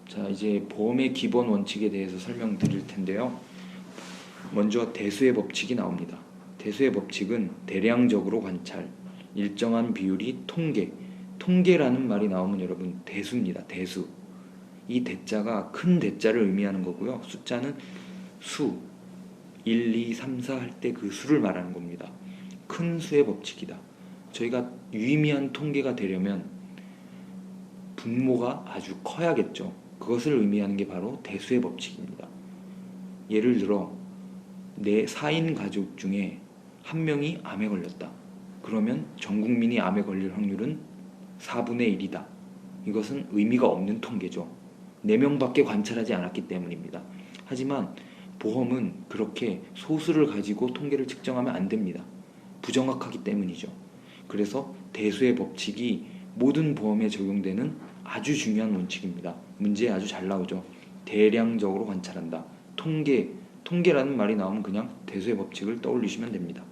자, 이제 보험의 기본 원칙에 대해서 설명드릴 텐데요. 먼저 대수의 법칙이 나옵니다. 대수의 법칙은 대량적으로 관찰, 일정한 비율이 통계. 통계라는 말이 나오면 여러분 대수입니다. 대수. 이 대자가 큰 대자를 의미하는 거고요. 숫자는 수, 1, 2, 3, 4 할 때 그 수를 말하는 겁니다. 큰 수의 법칙이다. 저희가 유의미한 통계가 되려면 분모가 아주 커야겠죠. 그것을 의미하는 게 바로 대수의 법칙입니다. 예를 들어 내 4인 가족 중에 한 명이 암에 걸렸다. 그러면 전 국민이 암에 걸릴 확률은 4분의 1이다. 이것은 의미가 없는 통계죠. 4명밖에 관찰하지 않았기 때문입니다. 하지만 보험은 그렇게 소수를 가지고 통계를 측정하면 안 됩니다. 부정확하기 때문이죠. 그래서 대수의 법칙이 모든 보험에 적용되는 아주 중요한 원칙입니다. 문제에 아주 잘 나오죠. 대량적으로 관찰한다. 통계라는 말이 나오면 그냥 대수의 법칙을 떠올리시면 됩니다.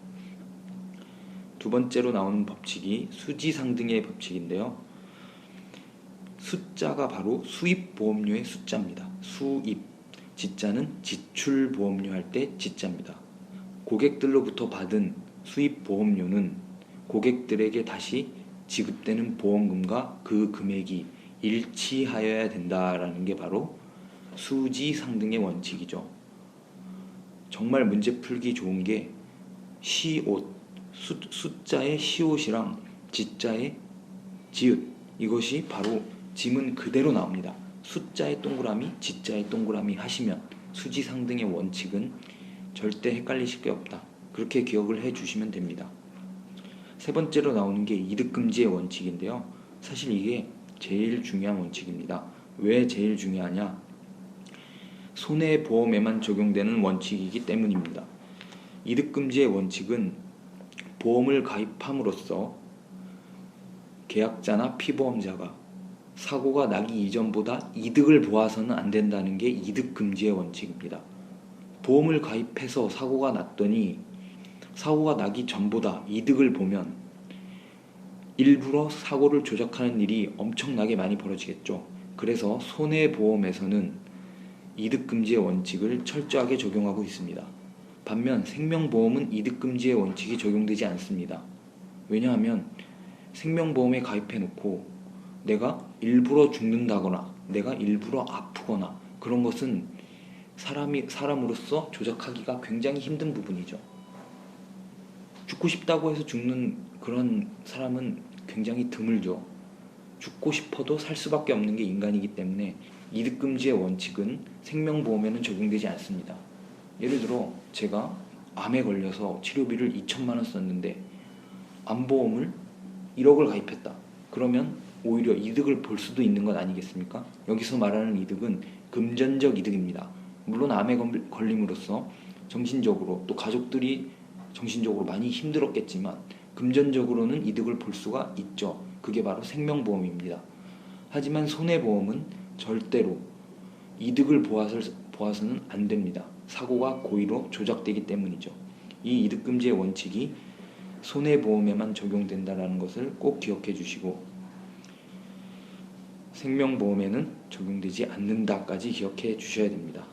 두 번째로 나오는 법칙이 수지상등의 법칙인데요. 숫자가 바로 수입보험료의 숫자입니다. 수입, 지자는 지출보험료 할 때 지자입니다. 고객들로부터 받은 수입보험료는 고객들에게 다시 지급되는 보험금과 그 금액이 일치하여야 된다라는 게 바로 수지상등의 원칙이죠. 정말 문제 풀기 좋은 게 시옷, 숫자의 시옷이랑 지자의 지읒, 이것이 바로 지문 그대로 나옵니다. 숫자의 동그라미, 지자의 동그라미 하시면 수지상등의 원칙은 절대 헷갈리실 게 없다. 그렇게 기억을 해주시면 됩니다. 세 번째로 나오는 게 이득금지의 원칙인데요. 사실 이게 제일 중요한 원칙입니다. 왜 제일 중요하냐? 손해보험에만 적용되는 원칙이기 때문입니다. 이득금지의 원칙은 보험을 가입함으로써 계약자나 피보험자가 사고가 나기 이전보다 이득을 보아서는 안 된다는 게 이득금지의 원칙입니다. 보험을 가입해서 사고가 났더니 사고가 나기 전보다 이득을 보면 일부러 사고를 조작하는 일이 엄청나게 많이 벌어지겠죠. 그래서 손해보험에서는 이득금지의 원칙을 철저하게 적용하고 있습니다. 반면 생명보험은 이득금지의 원칙이 적용되지 않습니다. 왜냐하면 생명보험에 가입해놓고 내가 일부러 죽는다거나 내가 일부러 아프거나 그런 것은 사람으로서 조작하기가 굉장히 힘든 부분이죠. 죽고 싶다고 해서 죽는 그런 사람은 굉장히 드물죠. 죽고 싶어도 살 수밖에 없는 게 인간이기 때문에 이득금지의 원칙은 생명보험에는 적용되지 않습니다. 예를 들어 제가 암에 걸려서 치료비를 2천만 원 썼는데 암보험을 1억을 가입했다. 그러면 오히려 이득을 볼 수도 있는 것 아니겠습니까? 여기서 말하는 이득은 금전적 이득입니다. 물론 암에 걸림으로써 정신적으로 또 가족들이 정신적으로 많이 힘들었겠지만 금전적으로는 이득을 볼 수가 있죠. 그게 바로 생명보험입니다. 하지만 손해보험은 절대로 이득을 보아서는 안 됩니다. 사고가 고의로 조작되기 때문이죠. 이 이득금지의 원칙이 손해보험에만 적용된다는 것을 꼭 기억해 주시고 생명보험에는 적용되지 않는다까지 기억해 주셔야 됩니다.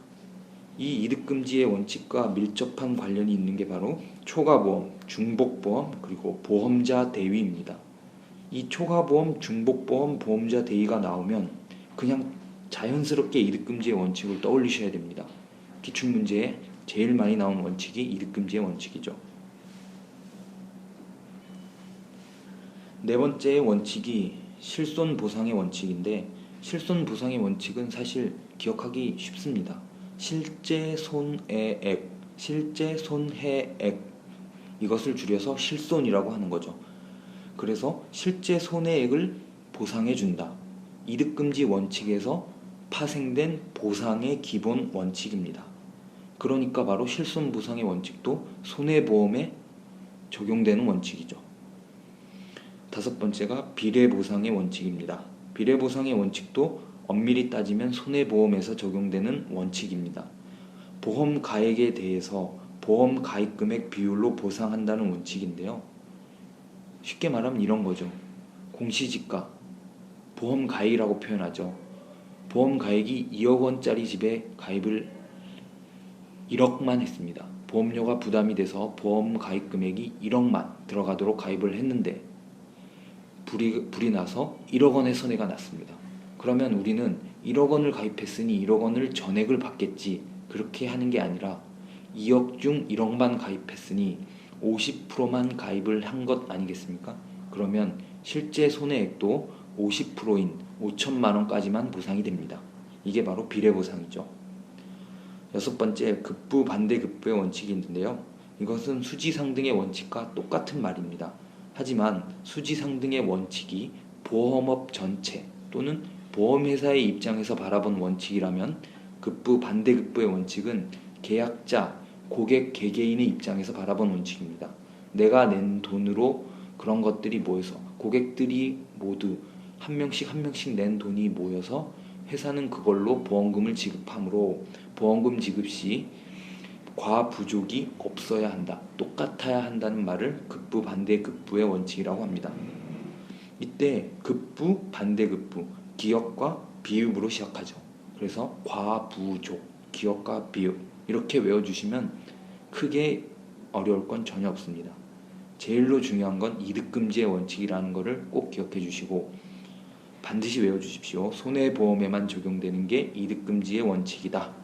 이 이득금지의 원칙과 밀접한 관련이 있는 게 바로 초과보험, 중복보험, 그리고 보험자 대위입니다. 이 초과보험, 중복보험, 보험자 대위가 나오면 그냥 자연스럽게 이득금지의 원칙을 떠올리셔야 됩니다. 기출문제에 제일 많이 나온 원칙이 이득금지의 원칙이죠. 네 번째 원칙이 실손보상의 원칙인데 실손보상의 원칙은 사실 기억하기 쉽습니다. 실제 손해액, 실제 손해액 이것을 줄여서 실손이라고 하는 거죠. 그래서 실제 손해액을 보상해 준다. 이득금지 원칙에서 파생된 보상의 기본 원칙입니다. 그러니까 바로 실손보상의 원칙도 손해보험에 적용되는 원칙이죠. 다섯 번째가 비례보상의 원칙입니다. 비례보상의 원칙도 엄밀히 따지면 손해보험에서 적용되는 원칙입니다. 보험 가액에 대해서 보험 가입금액 비율로 보상한다는 원칙인데요. 쉽게 말하면 이런 거죠. 공시지가, 보험 가액이라고 표현하죠. 보험 가액이 2억 원짜리 집에 가입을 1억만 했습니다. 보험료가 부담이 돼서 보험 가입 금액이 1억만 들어가도록 가입을 했는데 불이 나서 1억 원의 손해가 났습니다. 그러면 우리는 1억 원을 가입했으니 1억 원을 전액을 받겠지, 그렇게 하는 게 아니라 2억 중 1억만 가입했으니 50%만 가입을 한 것 아니겠습니까? 그러면 실제 손해액도 50%인 5천만 원까지만 보상이 됩니다. 이게 바로 비례보상이죠. 여섯 번째, 급부 반대 급부의 원칙이 있는데요. 이것은 수지상등의 원칙과 똑같은 말입니다. 하지만 수지상등의 원칙이 보험업 전체 또는 보험회사의 입장에서 바라본 원칙이라면 급부 반대 급부의 원칙은 계약자, 고객 개개인의 입장에서 바라본 원칙입니다. 내가 낸 돈으로 그런 것들이 모여서 고객들이 모두 한 명씩 낸 돈이 모여서 회사는 그걸로 보험금을 지급하므로 보험금 지급 시 과부족이 없어야 한다, 똑같아야 한다는 말을 급부 반대 급부의 원칙이라고 합니다. 이때 급부 반대 급부, 기역과 비읍으로 시작하죠. 그래서 과부족, 기역과 비읍 이렇게 외워주시면 크게 어려울 건 전혀 없습니다. 제일로 중요한 건 이득금지의 원칙이라는 것을 꼭 기억해 주시고 반드시 외워주십시오. 손해보험에만 적용되는 게 이득금지의 원칙이다.